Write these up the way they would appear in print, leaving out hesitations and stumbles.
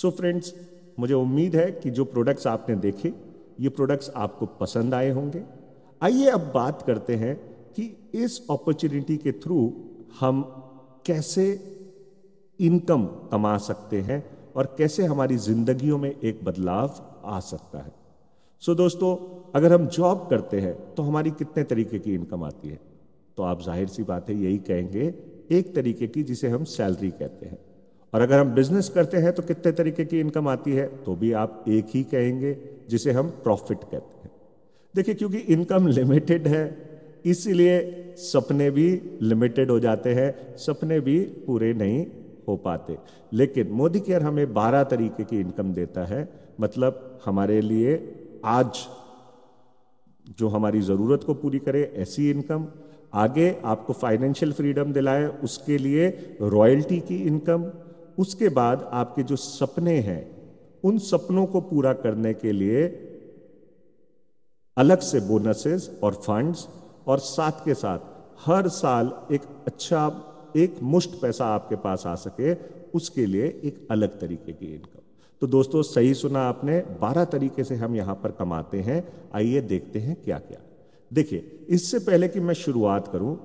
So friends, मुझे उम्मीद है कि जो प्रोडक्ट्स आपने देखे ये प्रोडक्ट्स आपको पसंद आए होंगे। आइए अब बात करते हैं कि इस अपॉर्चुनिटी के थ्रू हम कैसे इनकम कमा सकते हैं और कैसे हमारी जिंदगियों में एक बदलाव आ सकता है। सो दोस्तों, अगर हम जॉब करते हैं तो हमारी कितने तरीके की इनकम आती है? तो आप जाहिर सी बात है यही कहेंगे, एक तरीके की, जिसे हम सैलरी कहते हैं। और अगर हम बिजनेस करते हैं तो कितने तरीके की इनकम आती है? तो भी आप एक ही कहेंगे, जिसे हम प्रॉफिट कहते हैं। देखिए, क्योंकि इनकम लिमिटेड है इसीलिए सपने भी लिमिटेड हो जाते हैं, सपने भी पूरे नहीं हो पाते। लेकिन मोदी केयर हमें 12 तरीके की इनकम देता है। मतलब हमारे लिए आज जो हमारी ज़रूरत को पूरी करे ऐसी इनकम, आगे आपको फाइनेंशियल फ्रीडम दिलाए उसके लिए रॉयल्टी की इनकम, उसके बाद आपके जो सपने हैं उन सपनों को पूरा करने के लिए अलग से बोनसेस और फंड्स, और साथ के साथ हर साल एक अच्छा एक मुश्त पैसा आपके पास आ सके उसके लिए एक अलग तरीके की इनकम। तो दोस्तों, सही सुना आपने, 12 तरीके से हम यहां पर कमाते हैं। आइए देखते हैं क्या क्या। देखिए, इससे पहले कि मैं शुरुआत करूं,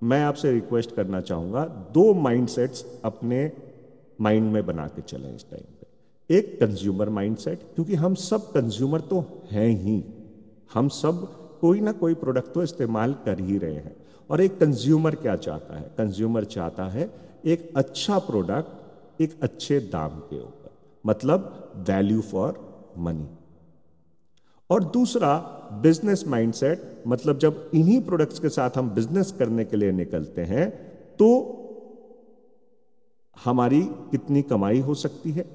मैं आपसे रिक्वेस्ट करना चाहूंगा, 2 माइंडसेट्स अपने माइंड में बना के चलें इस टाइम पे। एक कंज्यूमर माइंडसेट, क्योंकि हम सब कंज्यूमर तो हैं ही, हम सब कोई ना कोई प्रोडक्ट तो इस्तेमाल कर ही रहे हैं। और एक कंज्यूमर क्या चाहता है? कंज्यूमर चाहता है एक अच्छा प्रोडक्ट एक अच्छे दाम के ऊपर, मतलब वैल्यू फॉर मनी। और दूसरा बिजनेस माइंडसेट, मतलब जब इन्हीं प्रोडक्ट्स के साथ हम बिजनेस करने के लिए निकलते हैं तो हमारी कितनी कमाई हो सकती है।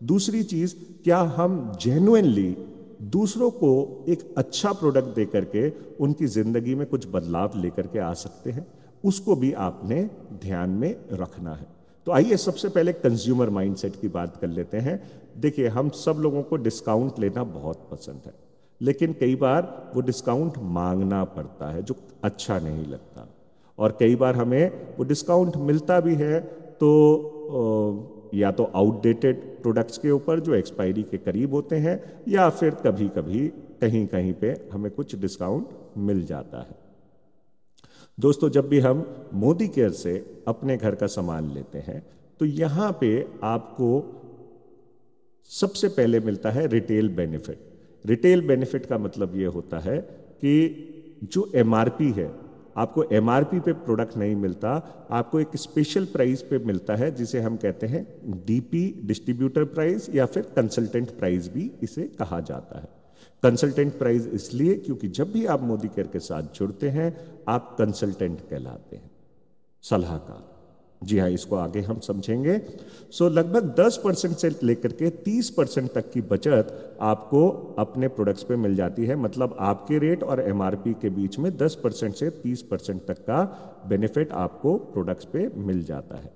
दूसरी चीज, क्या हम जेन्युइनली दूसरों को एक अच्छा प्रोडक्ट देकर के उनकी जिंदगी में कुछ बदलाव लेकर के आ सकते हैं, उसको भी आपने ध्यान में रखना है। तो आइए सबसे पहले कंज्यूमर माइंडसेट की बात कर लेते हैं। देखिए, हम सब लोगों को डिस्काउंट लेना बहुत पसंद है, लेकिन कई बार वो डिस्काउंट मांगना पड़ता है जो अच्छा नहीं लगता। और कई बार हमें वो डिस्काउंट मिलता भी है तो या तो आउटडेटेड प्रोडक्ट्स के ऊपर जो एक्सपायरी के करीब होते हैं, या फिर कभी कभी कहीं कहीं पे हमें कुछ डिस्काउंट मिल जाता है। दोस्तों, जब भी हम मोदी केयर से अपने घर का सामान लेते हैं तो यहां पे आपको सबसे पहले मिलता है रिटेल बेनिफिट। रिटेल बेनिफिट का मतलब यह होता है कि जो एमआरपी है, आपको एमआरपी पे प्रोडक्ट नहीं मिलता, आपको एक स्पेशल प्राइस पे मिलता है, जिसे हम कहते हैं डीपी, डिस्ट्रीब्यूटर प्राइस, या फिर कंसल्टेंट प्राइस भी इसे कहा जाता है। कंसल्टेंट प्राइस इसलिए क्योंकि जब भी आप मोदी केयर के साथ जुड़ते हैं आप कंसल्टेंट कहलाते हैं, सलाहकार। जी हाँ, इसको आगे हम समझेंगे। सो लगभग 10% से लेकर के 30% तक की बचत आपको अपने प्रोडक्ट्स पे मिल जाती है। मतलब आपके रेट और एमआरपी के बीच में 10% से 30% तक का बेनिफिट आपको प्रोडक्ट्स पे मिल जाता है।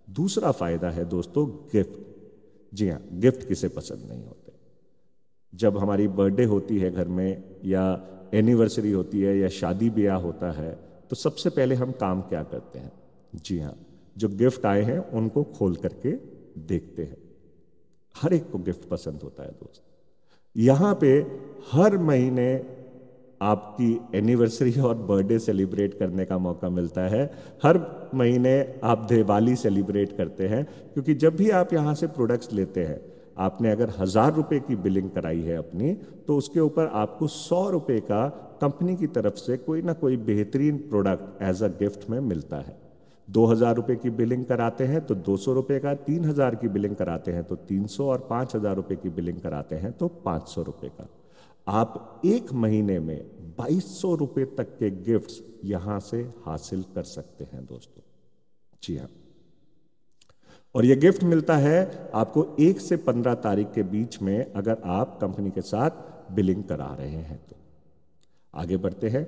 दूसरा फायदा है दोस्तों गिफ्ट। जी हाँ, गिफ्ट किसे पसंद नहीं होते। जब हमारी बर्थडे होती है घर में, या एनिवर्सरी होती है, या शादी ब्याह होता है, तो सबसे पहले हम काम क्या करते हैं? जी हाँ, जो गिफ्ट आए हैं उनको खोल करके देखते हैं। हर एक को गिफ्ट पसंद होता है दोस्त। यहां पे हर महीने आपकी एनिवर्सरी और बर्थडे सेलिब्रेट करने का मौका मिलता है। हर महीने आप दिवाली सेलिब्रेट करते हैं, क्योंकि जब भी आप यहां से प्रोडक्ट्स लेते हैं, आपने अगर 1000 रुपए की बिलिंग कराई है अपनी, तो उसके ऊपर आपको 100 रुपए का कंपनी की तरफ से कोई ना कोई बेहतरीन प्रोडक्ट एज अ गिफ्ट में मिलता है। 2000 रुपए की बिलिंग कराते हैं तो 200 रुपए का, 3000 की बिलिंग कराते हैं तो 300, और 5000 रुपए की बिलिंग कराते हैं तो 500 रुपए का। आप एक महीने में 2200 रुपए तक के गिफ्ट्स यहां से हासिल कर सकते हैं दोस्तों। जी हाँ, और यह गिफ्ट मिलता है आपको 1 से 15 तारीख के बीच में, अगर आप कंपनी के साथ बिलिंग करा रहे हैं तो। आगे बढ़ते हैं।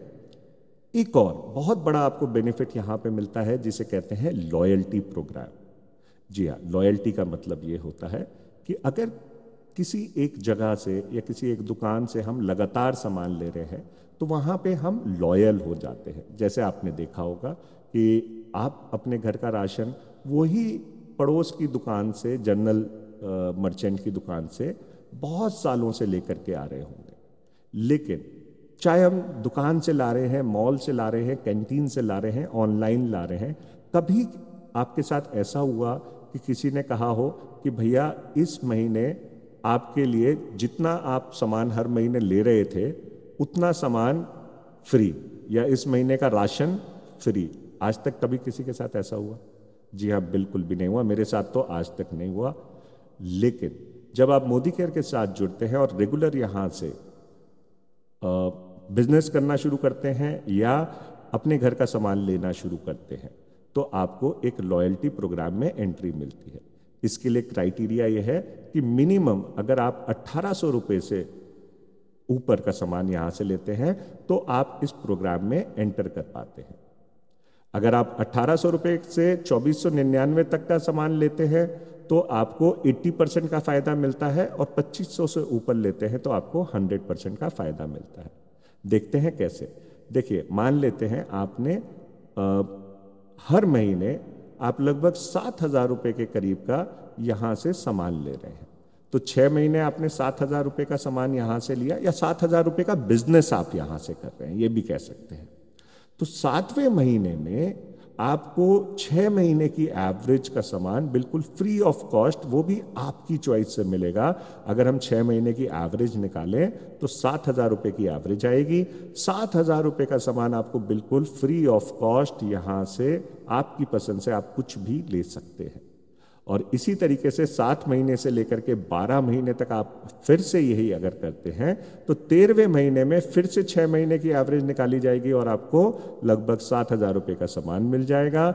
एक और बहुत बड़ा आपको बेनिफिट यहां पे मिलता है, जिसे कहते हैं लॉयल्टी प्रोग्राम। जी हाँ, लॉयल्टी का मतलब ये होता है कि अगर किसी एक जगह से या किसी एक दुकान से हम लगातार सामान ले रहे हैं तो वहां पे हम लॉयल हो जाते हैं। जैसे आपने देखा होगा कि आप अपने घर का राशन वही पड़ोस की दुकान से, जनरल मर्चेंट की दुकान से बहुत सालों से लेकर के आ रहे होंगे। लेकिन चाहे हम दुकान से ला रहे हैं, मॉल से ला रहे हैं, कैंटीन से ला रहे हैं, ऑनलाइन ला रहे हैं, कभी आपके साथ ऐसा हुआ कि किसी ने कहा हो कि भैया इस महीने आपके लिए जितना आप सामान हर महीने ले रहे थे उतना सामान फ्री, या इस महीने का राशन फ्री? आज तक कभी किसी के साथ ऐसा हुआ? जी हाँ, बिल्कुल भी नहीं हुआ। मेरे साथ तो आज तक नहीं हुआ। लेकिन जब आप मोदी केयर के साथ जुड़ते हैं और रेगुलर यहाँ से बिजनेस करना शुरू करते हैं या अपने घर का सामान लेना शुरू करते हैं, तो आपको एक लॉयल्टी प्रोग्राम में एंट्री मिलती है। इसके लिए क्राइटेरिया यह है कि मिनिमम अगर आप 1800 रुपये से ऊपर का सामान यहाँ से लेते हैं तो आप इस प्रोग्राम में एंटर कर पाते हैं। अगर आप 1800 रुपये से 2499 तक का सामान लेते हैं तो आपको 80% का फायदा मिलता है, और 2500 से ऊपर लेते हैं तो आपको 100% का फायदा मिलता है। देखते हैं कैसे। देखिए, मान लेते हैं आपने हर महीने आप लगभग 7000 रुपये के करीब का यहाँ से सामान ले रहे हैं, तो 6 महीने आपने 7000 रुपये का सामान यहाँ से लिया, या 7000 रुपये का बिजनेस आप यहाँ से कर रहे हैं, ये भी कह सकते हैं। तो 7वें महीने में आपको 6 महीने की एवरेज का सामान बिल्कुल फ्री ऑफ कॉस्ट, वो भी आपकी चॉइस से मिलेगा। अगर हम 6 महीने की एवरेज निकालें तो 7000 रुपये की एवरेज आएगी। 7000 रुपये का सामान आपको बिल्कुल फ्री ऑफ कॉस्ट यहाँ से आपकी पसंद से आप कुछ भी ले सकते हैं। और इसी तरीके से 7 महीने से लेकर के 12 महीने तक आप फिर से यही अगर करते हैं तो 13वें महीने में फिर से 6 महीने की एवरेज निकाली जाएगी और आपको लगभग 7000 रुपये का सामान मिल जाएगा।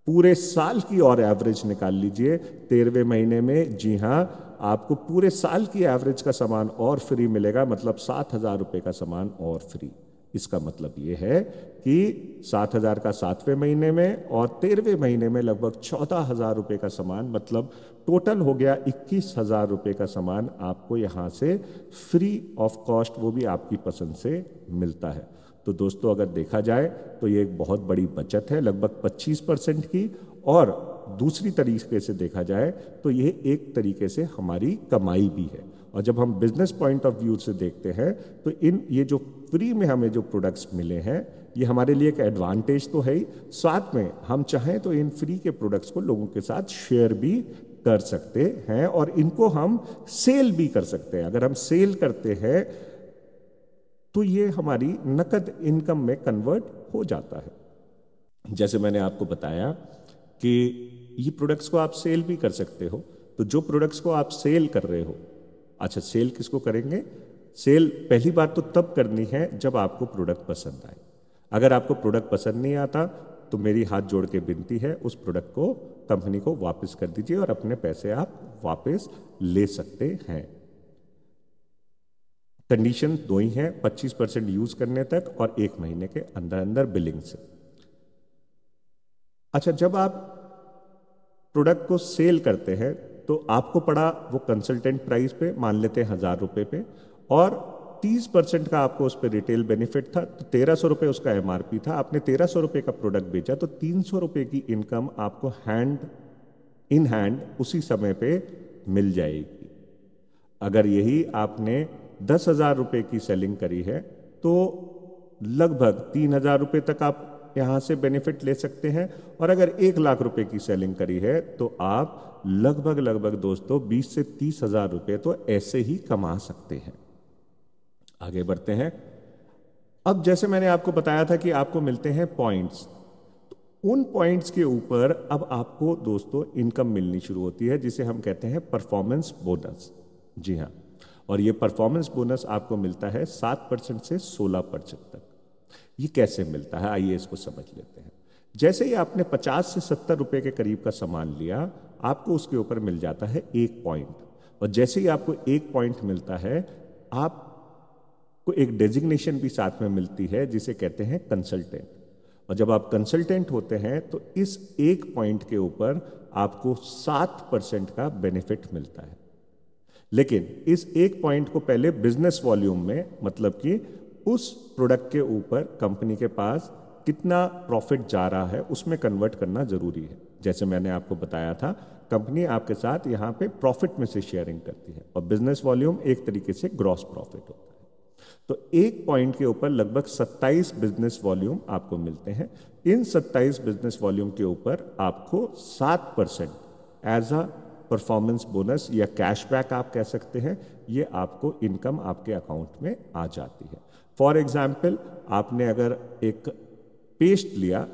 पूरे साल की और एवरेज निकाल लीजिए 13वें महीने में। जी हां, आपको पूरे साल की एवरेज का सामान और फ्री मिलेगा, मतलब 7000 रुपये का सामान और फ्री। इसका मतलब यह है कि 7000 का 7वें महीने में और 13वें महीने में लगभग 14000 रुपये का सामान, मतलब टोटल हो गया 21000 रुपये का सामान आपको यहाँ से फ्री ऑफ कॉस्ट, वो भी आपकी पसंद से मिलता है। तो दोस्तों, अगर देखा जाए तो ये एक बहुत बड़ी बचत है, लगभग 25% की। और दूसरी तरीके से देखा जाए तो ये एक तरीके से हमारी कमाई भी है। और जब हम बिजनेस पॉइंट ऑफ व्यू से देखते हैं तो ये जो फ्री में हमें जो प्रोडक्ट्स मिले हैं, ये हमारे लिए एक एडवांटेज तो है ही, साथ में हम चाहें तो इन फ्री के प्रोडक्ट्स को लोगों के साथ शेयर भी कर सकते हैं और इनको हम सेल भी कर सकते हैं। अगर हम सेल करते हैं तो ये हमारी नकद इनकम में कन्वर्ट हो जाता है। जैसे मैंने आपको बताया कि ये प्रोडक्ट्स को आप सेल भी कर सकते हो। तो जो प्रोडक्ट्स को आप सेल कर रहे हो, अच्छा, सेल किसको करेंगे? सेल पहली बात तो तब करनी है जब आपको प्रोडक्ट पसंद आए। अगर आपको प्रोडक्ट पसंद नहीं आता तो मेरी हाथ जोड़ के विनती है, उस प्रोडक्ट को कंपनी को वापस कर दीजिए और अपने पैसे आप वापस ले सकते हैं। कंडीशन दो ही हैं, 25% यूज करने तक और 1 महीने के अंदर अंदर बिलिंग से। अच्छा, जब आप प्रोडक्ट को सेल करते हैं तो आपको पड़ा वो कंसल्टेंट प्राइस पे, मान लेते हैं 1000 रुपये पे, और 30% का आपको उस पर रिटेल बेनिफिट था, तो 1300 रुपये उसका एमआरपी था। आपने 1300 रुपये का प्रोडक्ट बेचा तो 300 रुपये की इनकम आपको हैंड इन हैंड उसी समय पे मिल जाएगी। अगर यही आपने 10,000 रुपये की सेलिंग करी है तो लगभग 3000 रुपये तक आप यहां से बेनिफिट ले सकते हैं। और अगर 1 लाख रुपए की सेलिंग करी है तो आप लगभग दोस्तों 20 से 30,000 रुपये तो ऐसे ही कमा सकते हैं। आगे बढ़ते हैं। अब जैसे मैंने आपको बताया था कि आपको मिलते हैं पॉइंट्स, तो उन पॉइंट्स के ऊपर अब आपको दोस्तों इनकम मिलनी शुरू होती है, जिसे हम कहते हैं परफॉर्मेंस बोनस। जी हाँ, और ये परफॉर्मेंस बोनस आपको मिलता है 7% से 16% तक। ये कैसे मिलता है, आइए इसको समझ लेते हैं। जैसे ही आपने 50 से 70 रुपए के करीब का सामान लिया, आपको उसके ऊपर मिल जाता है 1 पॉइंट, और जैसे ही आपको 1 पॉइंट मिलता है आपको एक डेजिग्नेशन भी साथ में मिलती है जिसे कहते हैं कंसल्टेंट। और जब आप कंसल्टेंट होते हैं तो इस 1 पॉइंट के ऊपर आपको 7% का बेनिफिट मिलता है। लेकिन इस 1 पॉइंट को पहले बिजनेस वॉल्यूम में, मतलब कि उस प्रोडक्ट के ऊपर कंपनी के पास कितना प्रॉफिट जा रहा है, उसमें कन्वर्ट करना जरूरी है। जैसे मैंने आपको बताया था, कंपनी आपके साथ यहाँ पे प्रॉफिट में से शेयरिंग करती है और बिजनेस वॉल्यूम एक तरीके से ग्रॉस प्रॉफिट होता है। तो एक पॉइंट के ऊपर लगभग 27 बिजनेस वॉल्यूम आपको मिलते हैं। इन 27 बिजनेस वॉल्यूम के ऊपर आपको 7% एज अ परफॉर्मेंस बोनस या कैशबैक आप कह सकते हैं, ये आपको इनकम आपके अकाउंट में आ जाती है। फॉर एग्जाम्पल, आपने अगर एक पेस्ट लिया,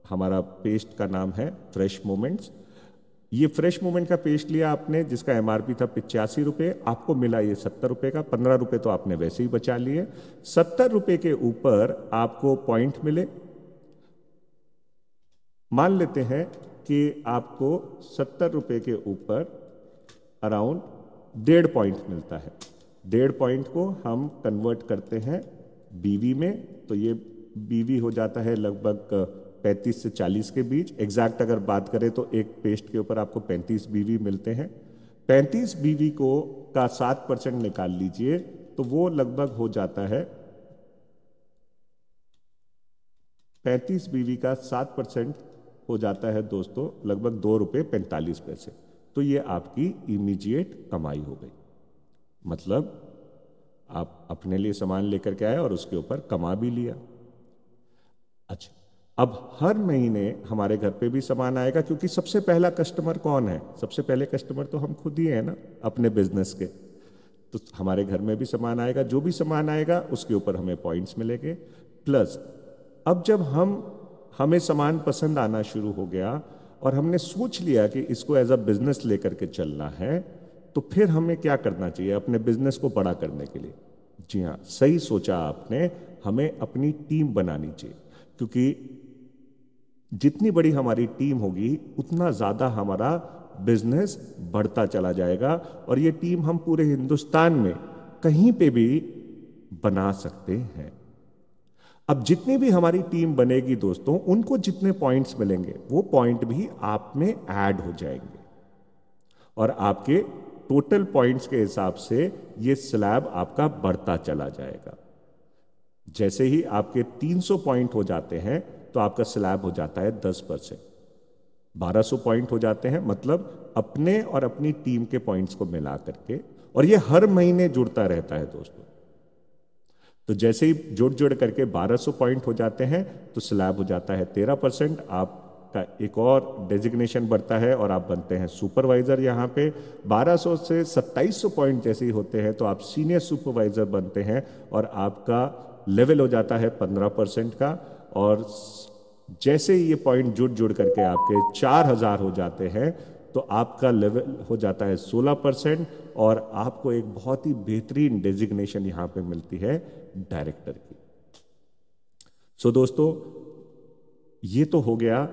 हमारा पेस्ट का नाम है फ्रेश मोमेंट्स, ये फ्रेश मोमेंट का पेस्ट लिया आपने जिसका एमआरपी था 85 रुपये, आपको मिला ये 70 रुपये का, 15 रुपये तो आपने वैसे ही बचा लिए। 70 रुपये के ऊपर आपको पॉइंट मिले, मान लेते हैं कि आपको 70 रुपये के ऊपर अराउंड 1.5 पॉइंट मिलता है। 1.5 पॉइंट को हम कन्वर्ट करते हैं बीवी में, तो ये बीवी हो जाता है लगभग 35 से 40 के बीच। एग्जैक्ट अगर बात करें तो एक पेस्ट के ऊपर आपको 35 बीवी मिलते हैं। 35 बीवी को का 7% निकाल लीजिए तो वो लगभग हो जाता है, 35 बीवी का 7% हो जाता है दोस्तों लगभग 2 रुपये 45 पैसे। तो ये आपकी इमीडिएट कमाई हो गई, मतलब आप अपने लिए सामान लेकर के आए और उसके ऊपर कमा भी लिया। अच्छा, अब हर महीने हमारे घर पे भी सामान आएगा, क्योंकि सबसे पहला कस्टमर कौन है? सबसे पहले कस्टमर तो हम खुद ही हैं ना अपने बिजनेस के। तो हमारे घर में भी सामान आएगा, जो भी सामान आएगा उसके ऊपर हमें पॉइंट्स मिलेंगे। प्लस अब जब हमें सामान पसंद आना शुरू हो गया और हमने सोच लिया कि इसको एज अ बिजनेस लेकर के चलना है, तो फिर हमें क्या करना चाहिए अपने बिजनेस को बड़ा करने के लिए? जी हाँ, सही सोचा आपने, हमें अपनी टीम बनानी चाहिए, क्योंकि जितनी बड़ी हमारी टीम होगी उतना ज्यादा हमारा बिजनेस बढ़ता चला जाएगा और ये टीम हम पूरे हिंदुस्तान में कहीं पे भी बना सकते हैं। अब जितनी भी हमारी टीम बनेगी दोस्तों, उनको जितने पॉइंट्स मिलेंगे वो पॉइंट भी आप में ऐड हो जाएंगे और आपके टोटल पॉइंट्स के हिसाब से ये स्लैब आपका बढ़ता चला जाएगा। जैसे ही आपके 300 पॉइंट हो जाते हैं तो आपका स्लैब हो जाता है 10%। 1200 पॉइंट हो जाते हैं, मतलब अपने और अपनी टीम के पॉइंट्स को मिला करके, और ये हर महीने जुड़ता रहता है दोस्तों। तो जैसे ही जुड़ करके 1200 पॉइंट हो जाते हैं तो स्लैब हो जाता है 13%। आपका एक और डेजिग्नेशन बढ़ता है और आप बनते हैं सुपरवाइजर। यहाँ पे 1200 से 2700 पॉइंट जैसे ही होते हैं तो आप सीनियर सुपरवाइजर बनते हैं और आपका लेवल हो जाता है 15% का। और जैसे ही ये पॉइंट जुड़ करके आपके 4000 हो जाते हैं तो आपका लेवल हो जाता है 16% और आपको एक बहुत ही बेहतरीन डेजिग्नेशन यहां पे मिलती है डायरेक्टर की। सो दोस्तों, ये तो हो गया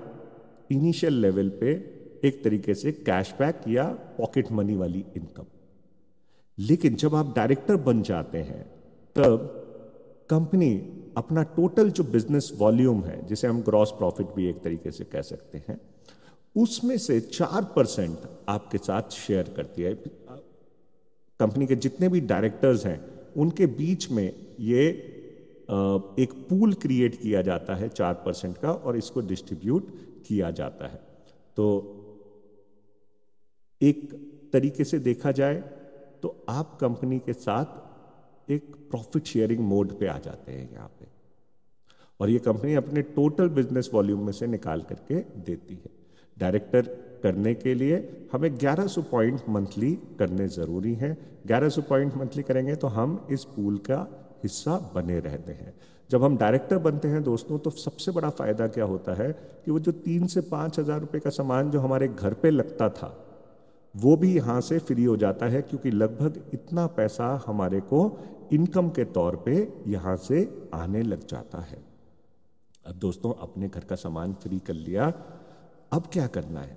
इनिशियल लेवल पे एक तरीके से कैशबैक या पॉकेट मनी वाली इनकम। लेकिन जब आप डायरेक्टर बन जाते हैं तब कंपनी अपना टोटल जो बिजनेस वॉल्यूम है, जिसे हम ग्रॉस प्रॉफिट भी एक तरीके से कह सकते हैं, उसमें से 4% आपके साथ शेयर करती है। कंपनी के जितने भी डायरेक्टर्स हैं उनके बीच में ये एक पूल क्रिएट किया जाता है 4% का और इसको डिस्ट्रीब्यूट किया जाता है। तो एक तरीके से देखा जाए तो आप कंपनी के साथ एक प्रॉफिट शेयरिंग मोड पे आ जाते हैं यहाँ पे, और ये कंपनी अपने टोटल बिजनेस वॉल्यूम में से निकाल करके देती है। डायरेक्टर करने के लिए हमें 1100 पॉइंट मंथली करने जरूरी हैं। 1100 पॉइंट मंथली करेंगे तो हम इस पूल का हिस्सा बने रहते हैं। जब हम डायरेक्टर बनते हैं दोस्तों तो सबसे बड़ा फायदा क्या होता है कि वो जो 3 से 5 हजार रुपए का सामान जो हमारे घर पे लगता था वो भी यहां से फ्री हो जाता है, क्योंकि लगभग इतना पैसा हमारे को इनकम के तौर पे यहां से आने लग जाता है। अब दोस्तों, अपने घर का सामान फ्री कर लिया, अब क्या करना है?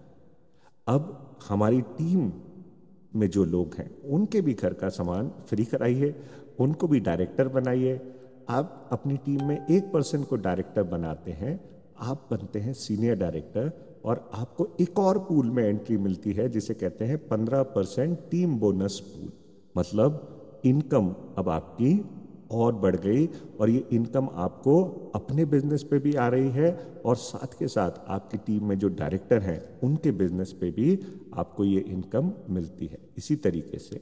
अब हमारी टीम में जो लोग हैं उनके भी घर का सामान फ्री कराइए, उनको भी डायरेक्टर बनाइए। आप अपनी टीम में एक पर्सन को डायरेक्टर बनाते हैं, आप बनते हैं सीनियर डायरेक्टर, और आपको एक और पूल में एंट्री मिलती है जिसे कहते हैं 15% टीम बोनस पूल। मतलब इनकम अब आपकी और बढ़ गई और ये इनकम आपको अपने बिजनेस पे भी आ रही है और साथ के साथ आपकी टीम में जो डायरेक्टर हैं उनके बिजनेस पे भी आपको ये इनकम मिलती है। इसी तरीके से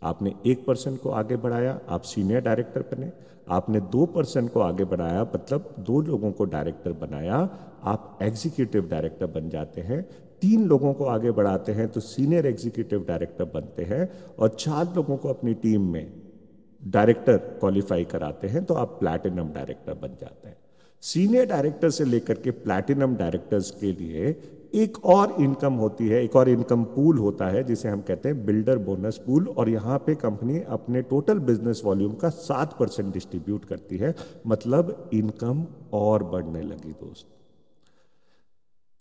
आपने एक पर्सन को आगे बढ़ाया, आप सीनियर डायरेक्टर बने। आपने 2% को आगे बढ़ाया, मतलब 2 लोगों को डायरेक्टर बनाया, आप एग्जीक्यूटिव डायरेक्टर बन जाते हैं। 3 लोगों को आगे बढ़ाते हैं तो सीनियर एग्जीक्यूटिव डायरेक्टर बनते हैं और 4 लोगों को अपनी टीम में डायरेक्टर क्वालिफाई कराते हैं तो आप प्लैटिनम डायरेक्टर बन जाते हैं। सीनियर डायरेक्टर से लेकर के प्लैटिनम डायरेक्टर्स के लिए एक और इनकम होती है, एक और इनकम पूल होता है जिसे हम कहते हैं बिल्डर बोनस पूल, और यहां पे कंपनी अपने टोटल बिजनेस वॉल्यूम का 7% डिस्ट्रीब्यूट करती है। मतलब इनकम और बढ़ने लगी दोस्त।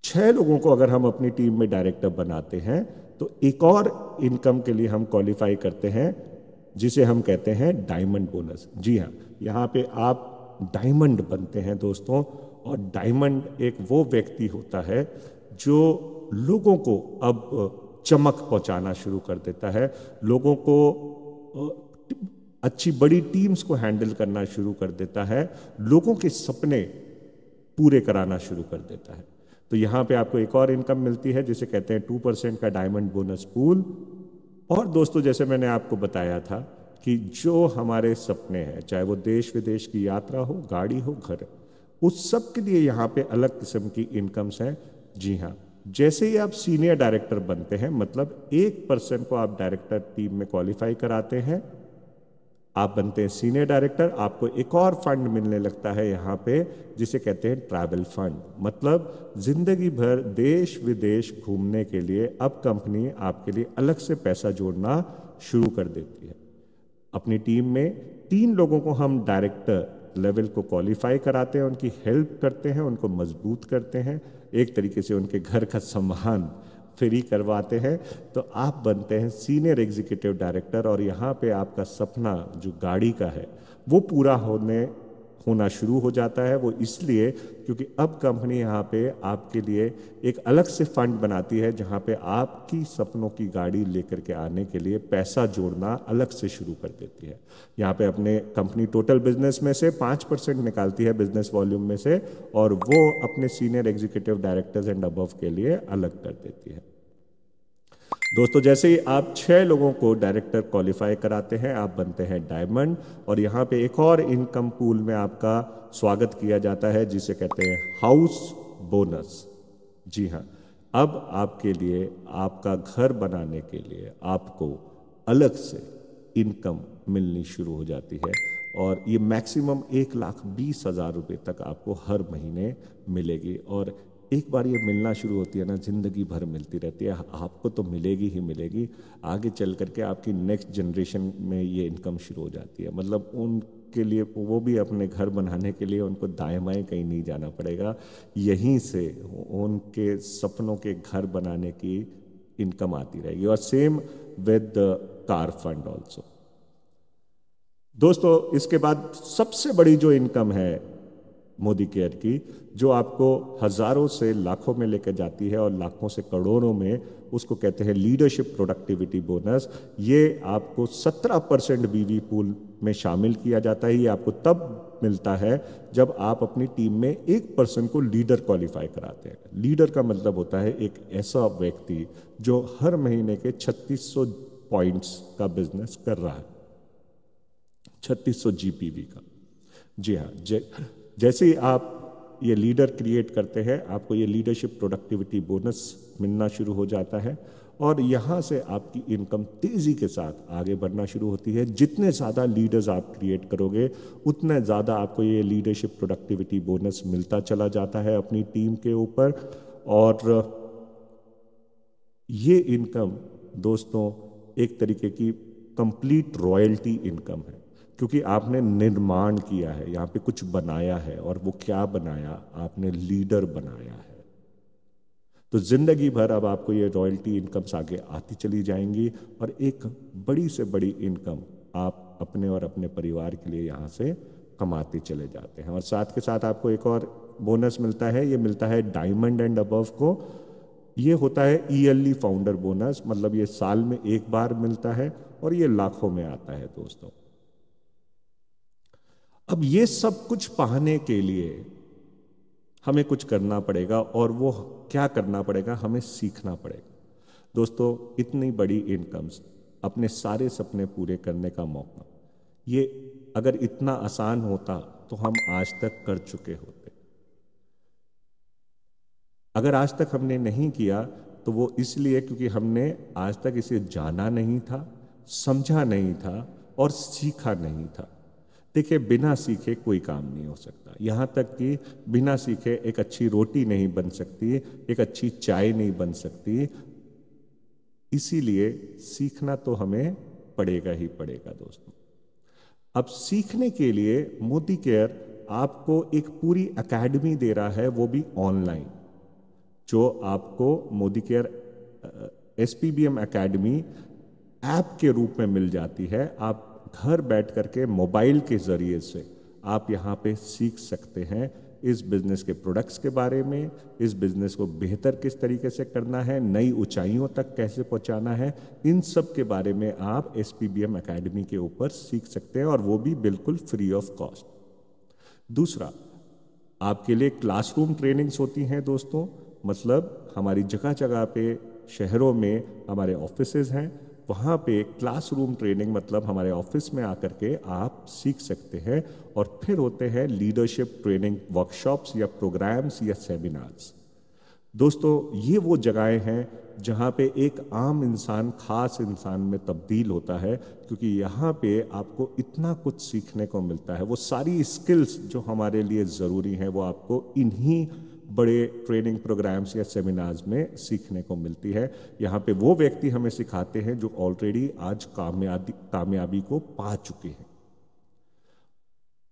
6 लोगों को अगर हम अपनी टीम में डायरेक्टर बनाते हैं तो एक और इनकम के लिए हम क्वालिफाई करते हैं जिसे हम कहते हैं डायमंड बोनस। जी हाँ, यहाँ पे आप डायमंड बनते हैं दोस्तों, और डायमंड एक वो व्यक्ति होता है जो लोगों को अब चमक पहुंचाना शुरू कर देता है, लोगों को अच्छी बड़ी टीम्स को हैंडल करना शुरू कर देता है, लोगों के सपने पूरे कराना शुरू कर देता है। तो यहाँ पे आपको एक और इनकम मिलती है जिसे कहते हैं 2% का डायमंड बोनस पूल। और दोस्तों, जैसे मैंने आपको बताया था कि जो हमारे सपने हैं, चाहे वो देश विदेश की यात्रा हो, गाड़ी हो, घर, उस सब के लिए यहाँ पे अलग किस्म की इनकम्स हैं। जी हाँ, जैसे ही आप सीनियर डायरेक्टर बनते हैं, मतलब 1% को आप डायरेक्टर टीम में क्वालिफाई कराते हैं, आप बनते हैं सीनियर डायरेक्टर, आपको एक और फंड मिलने लगता है यहाँ पे जिसे कहते हैं ट्रैवल फंड। मतलब जिंदगी भर देश विदेश घूमने के लिए अब कंपनी आपके लिए अलग से पैसा जोड़ना शुरू कर देती है। अपनी टीम में 3 लोगों को हम डायरेक्टर लेवल को क्वालिफाई कराते हैं, उनकी हेल्प करते हैं, उनको मजबूत करते हैं, एक तरीके से उनके घर का सामान फ्री करवाते हैं, तो आप बनते हैं सीनियर एग्जीक्यूटिव डायरेक्टर। और यहाँ पे आपका सपना जो गाड़ी का है वो पूरा होना शुरू हो जाता है। वो इसलिए क्योंकि अब कंपनी यहाँ पे आपके लिए एक अलग से फंड बनाती है जहाँ पे आपकी सपनों की गाड़ी लेकर के आने के लिए पैसा जोड़ना अलग से शुरू कर देती है। यहाँ पे अपने कंपनी टोटल बिजनेस में से 5% निकालती है बिजनेस वॉल्यूम में से, और वो अपने senior executive directors and above के लिए अलग कर देती है। दोस्तों, जैसे ही आप 6 लोगों को डायरेक्टर क्वालिफाई कराते हैं, आप बनते हैं डायमंड, और यहाँ पे एक और इनकम पूल में आपका स्वागत किया जाता है जिसे कहते हैं हाउस बोनस। जी हाँ, अब आपके लिए, आपका घर बनाने के लिए आपको अलग से इनकम मिलनी शुरू हो जाती है, और ये मैक्सिमम 1,20,000 रुपये तक आपको हर महीने मिलेगी। और एक बार ये मिलना शुरू होती है ना, जिंदगी भर मिलती रहती है, आपको तो मिलेगी ही मिलेगी। आगे चल करके आपकी नेक्स्ट जनरेशन में ये इनकम शुरू हो जाती है। मतलब उनके लिए, वो भी अपने घर बनाने के लिए उनको दाएं बाएं कहीं नहीं जाना पड़ेगा, यहीं से उनके सपनों के घर बनाने की इनकम आती रहेगी। और same with car fund also. दोस्तों, इसके बाद सबसे बड़ी जो इनकम है मोदी केयर की, जो आपको हजारों से लाखों में लेकर जाती है और लाखों से करोड़ों में, उसको कहते हैं लीडरशिप प्रोडक्टिविटी बोनस। ये आपको 17% बीवी पूल में शामिल किया जाता है। ये आपको तब मिलता है जब आप अपनी टीम में 1% को लीडर क्वालिफाई कराते हैं। लीडर का मतलब होता है एक ऐसा व्यक्ति जो हर महीने के 3600 पॉइंट्स का बिजनेस कर रहा है, 3600 जीपीवी का। जी हाँ, जैसे ही आप ये लीडर क्रिएट करते हैं, आपको ये लीडरशिप प्रोडक्टिविटी बोनस मिलना शुरू हो जाता है, और यहाँ से आपकी इनकम तेजी के साथ आगे बढ़ना शुरू होती है। जितने ज़्यादा लीडर्स आप क्रिएट करोगे, उतने ज़्यादा आपको ये लीडरशिप प्रोडक्टिविटी बोनस मिलता चला जाता है अपनी टीम के ऊपर। और ये इनकम दोस्तों एक तरीके की कंप्लीट रॉयल्टी इनकम है, क्योंकि आपने निर्माण किया है, यहाँ पे कुछ बनाया है, और वो क्या बनाया, आपने लीडर बनाया है। तो जिंदगी भर अब आपको ये रॉयल्टी इनकम्स आगे आती चली जाएंगी, और एक बड़ी से बड़ी इनकम आप अपने और अपने परिवार के लिए यहाँ से कमाते चले जाते हैं। और साथ के साथ आपको एक और बोनस मिलता है, ये मिलता है डायमंड एंड अबव को। ये होता है ईयरली फाउंडर बोनस, मतलब ये साल में एक बार मिलता है, और ये लाखों में आता है दोस्तों। अब ये सब कुछ पाने के लिए हमें कुछ करना पड़ेगा, और वो क्या करना पड़ेगा? हमें सीखना पड़ेगा। दोस्तों, इतनी बड़ी इनकम्स, अपने सारे सपने पूरे करने का मौका, ये अगर इतना आसान होता तो हम आज तक कर चुके होते। अगर आज तक हमने नहीं किया तो वो इसलिए क्योंकि हमने आज तक इसे जाना नहीं था, समझा नहीं था और सीखा नहीं था। देखिए, बिना सीखे कोई काम नहीं हो सकता। यहाँ तक कि बिना सीखे एक अच्छी रोटी नहीं बन सकती, एक अच्छी चाय नहीं बन सकती। इसीलिए सीखना तो हमें पड़ेगा ही पड़ेगा दोस्तों। अब सीखने के लिए मोदी केयर आपको एक पूरी एकेडमी दे रहा है, वो भी ऑनलाइन, जो आपको मोदी केयर एसपीबीएम एकेडमी ऐप के रूप में मिल जाती है। आप घर बैठ करके मोबाइल के जरिए से आप यहाँ पे सीख सकते हैं इस बिजनेस के प्रोडक्ट्स के बारे में, इस बिजनेस को बेहतर किस तरीके से करना है, नई ऊंचाइयों तक कैसे पहुंचाना है, इन सब के बारे में आप एसपीबीएम एकेडमी के ऊपर सीख सकते हैं, और वो भी बिल्कुल फ्री ऑफ कॉस्ट। दूसरा, आपके लिए क्लासरूम ट्रेनिंग्स होती हैं दोस्तों। मतलब हमारी जगह जगह पे शहरों में हमारे ऑफिसेज हैं, वहाँ पे क्लासरूम ट्रेनिंग, मतलब हमारे ऑफिस में आकर के आप सीख सकते हैं। और फिर होते हैं लीडरशिप ट्रेनिंग वर्कशॉप्स या प्रोग्राम्स या सेमिनार्स। दोस्तों, ये वो जगहें हैं जहाँ पे एक आम इंसान खास इंसान में तब्दील होता है, क्योंकि यहाँ पे आपको इतना कुछ सीखने को मिलता है। वो सारी स्किल्स जो हमारे लिए ज़रूरी हैं वो आपको इन्हीं बड़े ट्रेनिंग प्रोग्राम्स या सेमिनार्स में सीखने को मिलती है। यहाँ पे वो व्यक्ति हमें सिखाते हैं जो ऑलरेडी आज कामयाबी को पा चुके हैं।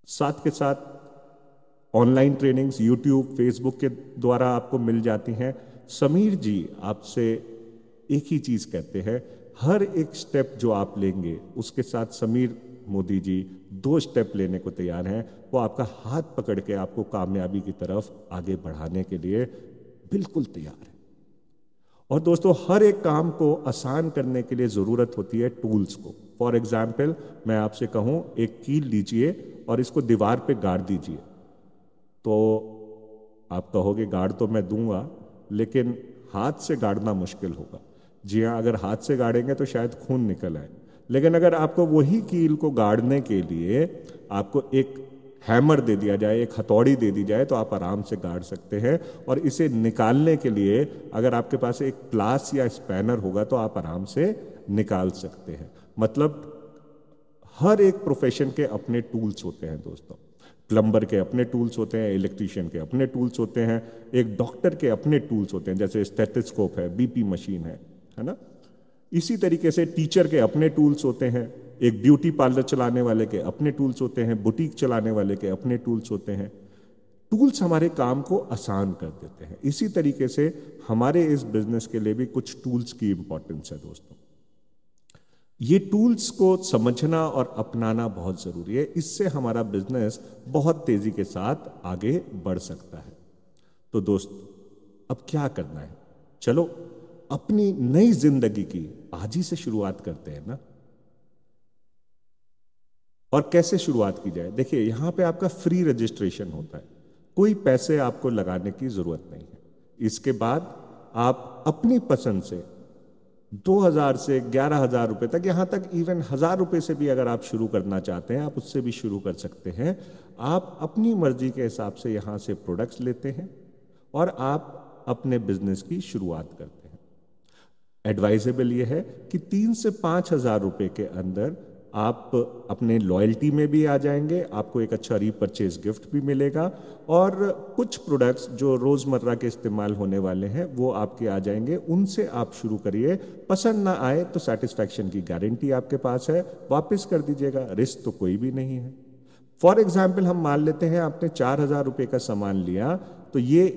साथ के साथ ऑनलाइन ट्रेनिंग्स यूट्यूब, फेसबुक के द्वारा आपको मिल जाती हैं। समीर जी आपसे एक ही चीज कहते हैं, हर एक स्टेप जो आप लेंगे उसके साथ समीर मोदी जी 2 स्टेप लेने को तैयार हैं। वो आपका हाथ पकड़ के आपको कामयाबी की तरफ आगे बढ़ाने के लिए बिल्कुल तैयार है। और दोस्तों, हर एक काम को आसान करने के लिए जरूरत होती है टूल्स को। फॉर एग्जाम्पल, मैं आपसे कहूं एक कील लीजिए और इसको दीवार पे गाड़ दीजिए, तो आप कहोगे गाड़ तो मैं दूंगा, लेकिन हाथ से गाड़ना मुश्किल होगा। जी हाँ, अगर हाथ से गाड़ेंगे तो शायद खून निकल आए, लेकिन अगर आपको वही कील को गाड़ने के लिए आपको एक हैमर दे दिया जाए, एक हथौड़ी दे दी जाए, तो आप आराम से गाड़ सकते हैं। और इसे निकालने के लिए अगर आपके पास एक प्लास या स्पैनर होगा तो आप आराम से निकाल सकते हैं। मतलब हर एक प्रोफेशन के अपने टूल्स होते हैं दोस्तों। प्लम्बर के अपने टूल्स होते हैं, इलेक्ट्रीशियन के अपने टूल्स होते हैं, एक डॉक्टर के अपने टूल्स होते हैं, जैसे स्टेथोस्कोप है, बीपी मशीन है ना। इसी तरीके से टीचर के अपने टूल्स होते हैं, एक ब्यूटी पार्लर चलाने वाले के अपने टूल्स होते हैं, बुटीक चलाने वाले के अपने टूल्स होते हैं। टूल्स हमारे काम को आसान कर देते हैं। इसी तरीके से हमारे इस बिजनेस के लिए भी कुछ टूल्स की इंपॉर्टेंस है दोस्तों। ये टूल्स को समझना और अपनाना बहुत जरूरी है। इससे हमारा बिजनेस बहुत तेजी के साथ आगे बढ़ सकता है। तो दोस्त, अब क्या करना है? चलो अपनी नई जिंदगी की आज ही से शुरुआत करते हैं ना। और कैसे शुरुआत की जाए? देखिए, यहां पे आपका फ्री रजिस्ट्रेशन होता है, कोई पैसे आपको लगाने की जरूरत नहीं है। इसके बाद आप अपनी पसंद से 2000 से 11,000 रुपए तक, यहां तक इवन 1000 रुपए से भी अगर आप शुरू करना चाहते हैं, आप उससे भी शुरू कर सकते हैं। आप अपनी मर्जी के हिसाब से यहां से प्रोडक्ट्स लेते हैं और आप अपने बिजनेस की शुरुआत करते हैं। एडवाइजेबल ये है कि 3 से 5,000 रुपए के अंदर आप अपने लॉयल्टी में भी आ जाएंगे, आपको एक अच्छा रीपरचेज गिफ्ट भी मिलेगा, और कुछ प्रोडक्ट्स जो रोजमर्रा के इस्तेमाल होने वाले हैं वो आपके आ जाएंगे। उनसे आप शुरू करिए। पसंद ना आए तो सेटिस्फैक्शन की गारंटी आपके पास है, वापस कर दीजिएगा, रिस्क तो कोई भी नहीं है। फॉर एग्जाम्पल, हम मान लेते हैं आपने 4,000 रुपए का सामान लिया, तो ये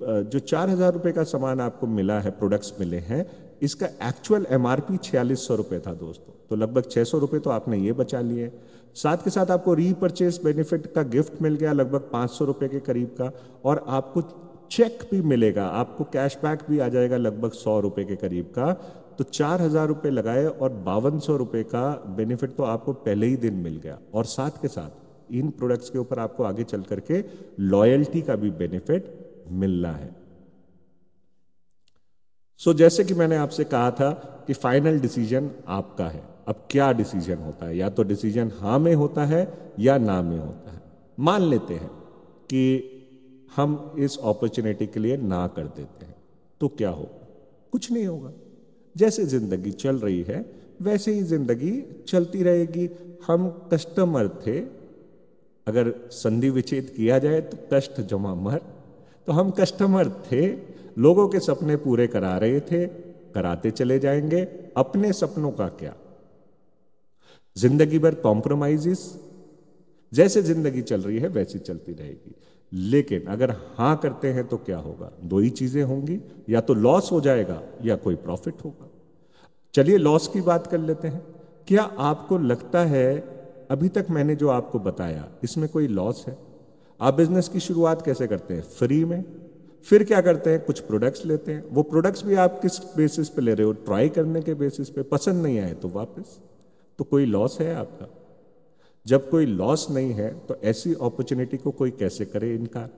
जो 4,000 रुपए का सामान आपको मिला है, प्रोडक्ट्स मिले हैं, इसका एक्चुअल एमआरपी 4600 रुपए था दोस्तों। तो लगभग 600 रुपए तो आपने ये बचा लिए। साथ के साथ आपको रीपरचेस बेनिफिट का गिफ्ट मिल गया लगभग 500 रुपए के करीब का, और आपको चेक भी मिलेगा, आपको कैशबैक भी आ जाएगा लगभग 100 रुपए के करीब का। तो 4,000 रुपए लगाए और 5200 रुपए का बेनिफिट तो आपको पहले ही दिन मिल गया। और साथ के साथ इन प्रोडक्ट्स के ऊपर आपको आगे चल करके लॉयल्टी का भी बेनिफिट मिलना है। जैसे कि मैंने आपसे कहा था कि फाइनल डिसीजन आपका है। अब क्या डिसीजन होता है, या तो डिसीजन हाँ में होता है या ना में होता है। मान लेते हैं कि हम इस अपॉर्चुनिटी के लिए ना कर देते हैं, तो क्या होगा? कुछ नहीं होगा। जैसे जिंदगी चल रही है वैसे ही जिंदगी चलती रहेगी। हम कस्टमर थे, अगर संधि विच्छेद किया जाए तो कष्ट जमा मर, तो हम कस्टमर थे, लोगों के सपने पूरे करा रहे थे, कराते चले जाएंगे। अपने सपनों का क्या? जिंदगी भर कॉम्प्रोमाइजेस। जैसे जिंदगी चल रही है वैसी चलती रहेगी। लेकिन अगर हां करते हैं तो क्या होगा? दो ही चीजें होंगी, या तो लॉस हो जाएगा या कोई प्रॉफिट होगा। चलिए लॉस की बात कर लेते हैं। क्या आपको लगता है अभी तक मैंने जो आपको बताया इसमें कोई लॉस है? आप बिजनेस की शुरुआत कैसे करते हैं? फ्री में। फिर क्या करते हैं? कुछ प्रोडक्ट्स लेते हैं। वो प्रोडक्ट्स भी आप किस बेसिस पे ले रहे हो? ट्राई करने के बेसिस पे। पसंद नहीं आए तो वापस। तो कोई लॉस है आपका? जब कोई लॉस नहीं है तो ऐसी अपॉर्चुनिटी को कोई कैसे करे इनकार?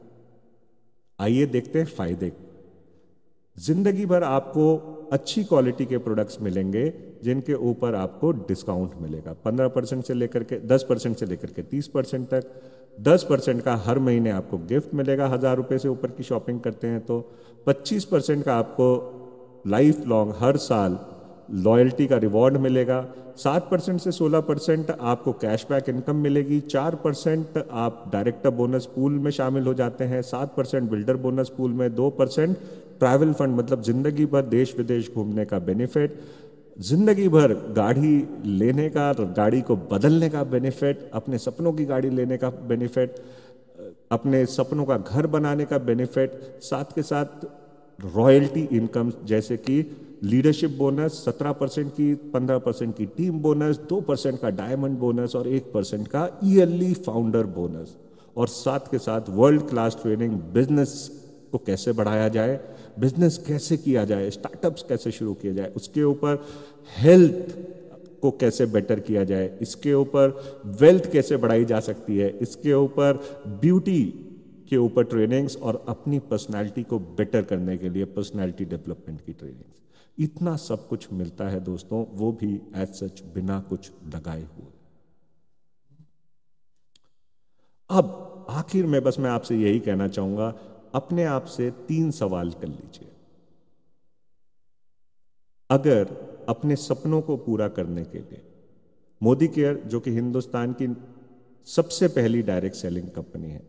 आइए देखते हैं फायदे। जिंदगी भर आपको अच्छी क्वालिटी के प्रोडक्ट्स मिलेंगे जिनके ऊपर आपको डिस्काउंट मिलेगा 15% से लेकर के 10% से लेकर के 30% तक। 10% का हर महीने आपको गिफ्ट मिलेगा, 1000 रुपए से ऊपर की शॉपिंग करते हैं तो। 25% का आपको लाइफ लॉन्ग हर साल लॉयल्टी का रिवॉर्ड मिलेगा। 7% से 16% आपको कैशबैक इनकम मिलेगी। 4% आप डायरेक्टर बोनस पूल में शामिल हो जाते हैं। 7% बिल्डर बोनस पूल में। 2% ट्रैवल फंड, मतलब जिंदगी भर देश विदेश घूमने का बेनिफिट। जिंदगी भर गाड़ी लेने का, गाड़ी को बदलने का बेनिफिट, अपने सपनों की गाड़ी लेने का बेनिफिट, अपने सपनों का घर बनाने का बेनिफिट। साथ के साथ रॉयल्टी इनकम जैसे कि लीडरशिप बोनस 17% की, 15% की टीम बोनस, 2% का डायमंड बोनस और 1% का ईयरली फाउंडर बोनस। और साथ के साथ वर्ल्ड क्लास ट्रेनिंग, बिजनेस को कैसे बढ़ाया जाए, बिजनेस कैसे किया जाए, स्टार्टअप्स कैसे शुरू किया जाए, उसके ऊपर हेल्थ को कैसे बेटर किया जाए, इसके ऊपर वेल्थ कैसे बढ़ाई जा सकती है, इसके ऊपर ब्यूटी के ऊपर ट्रेनिंग्स और अपनी पर्सनालिटी को बेटर करने के लिए पर्सनालिटी डेवलपमेंट की ट्रेनिंग्स। इतना सब कुछ मिलता है दोस्तों, वो भी एज सच बिना कुछ लगाए हुए। अब आखिर में बस मैं आपसे यही कहना चाहूंगा, अपने आप से 3 सवाल कर लीजिए। अगर अपने सपनों को पूरा करने के लिए मोदी केयर, जो कि हिंदुस्तान की सबसे पहली डायरेक्ट सेलिंग कंपनी है,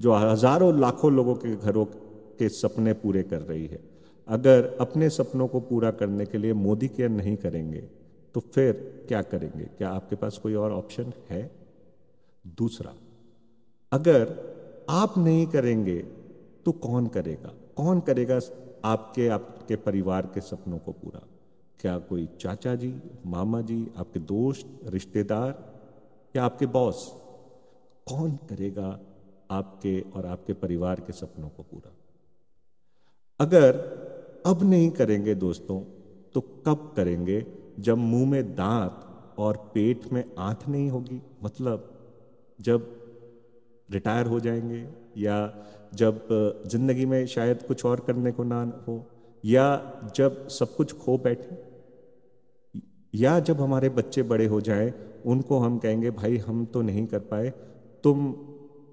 जो हजारों लाखों लोगों के घरों के सपने पूरे कर रही है, अगर अपने सपनों को पूरा करने के लिए मोदी केयर नहीं करेंगे तो फिर क्या करेंगे? क्या आपके पास कोई और ऑप्शन है? दूसरा, अगर आप नहीं करेंगे तो कौन करेगा? कौन करेगा आपके आपके परिवार के सपनों को पूरा? क्या कोई चाचा जी, मामा जी, आपके दोस्त, रिश्तेदार या आपके बॉस? कौन करेगा आपके और आपके परिवार के सपनों को पूरा? अगर अब नहीं करेंगे दोस्तों तो कब करेंगे? जब मुंह में दांत और पेट में आंत नहीं होगी, मतलब जब रिटायर हो जाएंगे, या जब जिंदगी में शायद कुछ और करने को ना हो, या जब सब कुछ खो बैठे, या जब हमारे बच्चे बड़े हो जाएं, उनको हम कहेंगे भाई हम तो नहीं कर पाए, तुम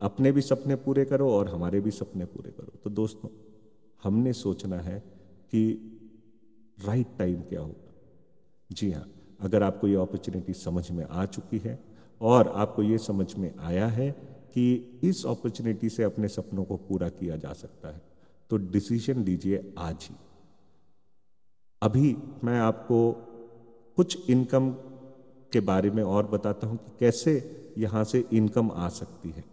अपने भी सपने पूरे करो और हमारे भी सपने पूरे करो। तो दोस्तों हमने सोचना है कि राइट टाइम क्या होगा। जी हाँ, अगर आपको ये अपॉर्चुनिटी समझ में आ चुकी है और आपको ये समझ में आया है कि इस अपॉर्चुनिटी से अपने सपनों को पूरा किया जा सकता है, तो डिसीजन लीजिए आज ही। अभी मैं आपको कुछ इनकम के बारे में और बताता हूं कि कैसे यहां से इनकम आ सकती है।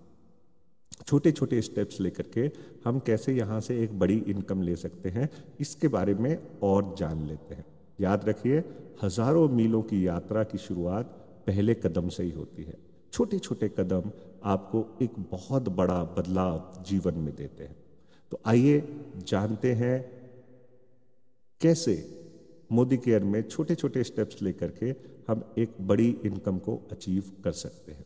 छोटे छोटे स्टेप्स लेकर के हम कैसे यहां से एक बड़ी इनकम ले सकते हैं, इसके बारे में और जान लेते हैं। याद रखिए, हजारों मीलों की यात्रा की शुरुआत पहले कदम से ही होती है। छोटे छोटे कदम आपको एक बहुत बड़ा बदलाव जीवन में देते हैं। तो आइए जानते हैं कैसे मोदी केयर में छोटे छोटे स्टेप्स लेकर के हम एक बड़ी इनकम को अचीव कर सकते हैं।